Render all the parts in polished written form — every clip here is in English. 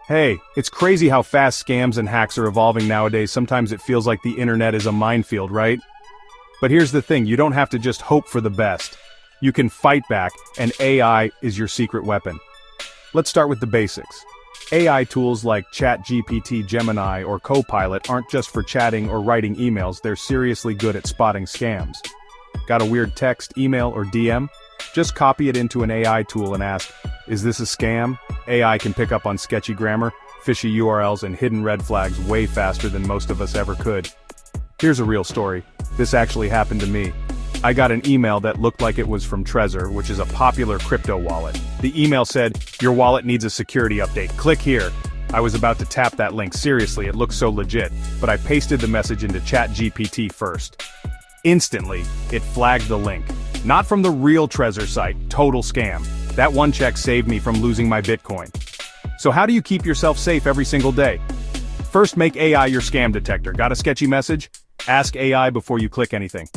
Hey, it's crazy how fast scams and hacks are evolving nowadays. Sometimes it feels like the internet is a minefield, right? But here's the thing, you don't have to just hope for the best. You can fight back, and AI is your secret weapon. Let's start with the basics. AI tools like ChatGPT, Gemini, or Copilot aren't just for chatting or writing emails, they're seriously good at spotting scams. Got a weird text, email, or DM? Just copy it into an AI tool and ask, "Is this a scam?" AI can pick up on sketchy grammar, fishy URLs, and hidden red flags way faster than most of us ever could. Here's a real story. This actually happened to me. I got an email that looked like it was from Trezor, which is a popular crypto wallet. The email said, "Your wallet needs a security update. Click here." I was about to tap that link. Seriously, it looked so legit, but I pasted the message into ChatGPT first. Instantly, it flagged the link. Not from the real Trezor site, total scam. That one check saved me from losing my Bitcoin. So how do you keep yourself safe every single day? First, make AI your scam detector. Got a sketchy message? Ask AI before you click anything.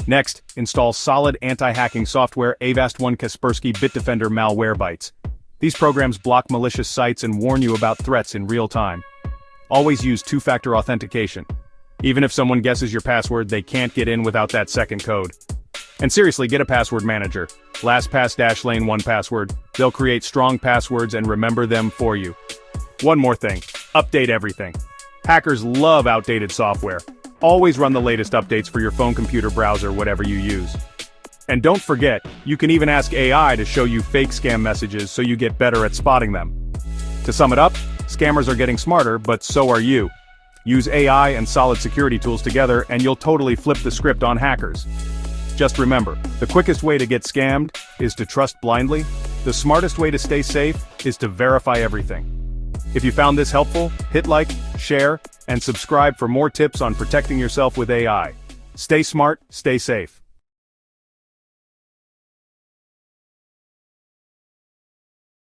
Next, install solid anti-hacking software, Avast One, Kaspersky, Bitdefender, Malwarebytes. These programs block malicious sites and warn you about threats in real time. Always use two-factor authentication. Even if someone guesses your password, they can't get in without that second code. And seriously, get a password manager. LastPass-Lane 1Password. They'll create strong passwords and remember them for you. One more thing, update everything. Hackers love outdated software. Always run the latest updates for your phone, computer, browser, whatever you use. And don't forget, you can even ask AI to show you fake scam messages so you get better at spotting them. To sum it up, scammers are getting smarter, but so are you. Use AI and solid security tools together and you'll totally flip the script on hackers. Just remember, the quickest way to get scammed is to trust blindly. The smartest way to stay safe is to verify everything. If you found this helpful, hit like, share, and subscribe for more tips on protecting yourself with AI. Stay smart, stay safe.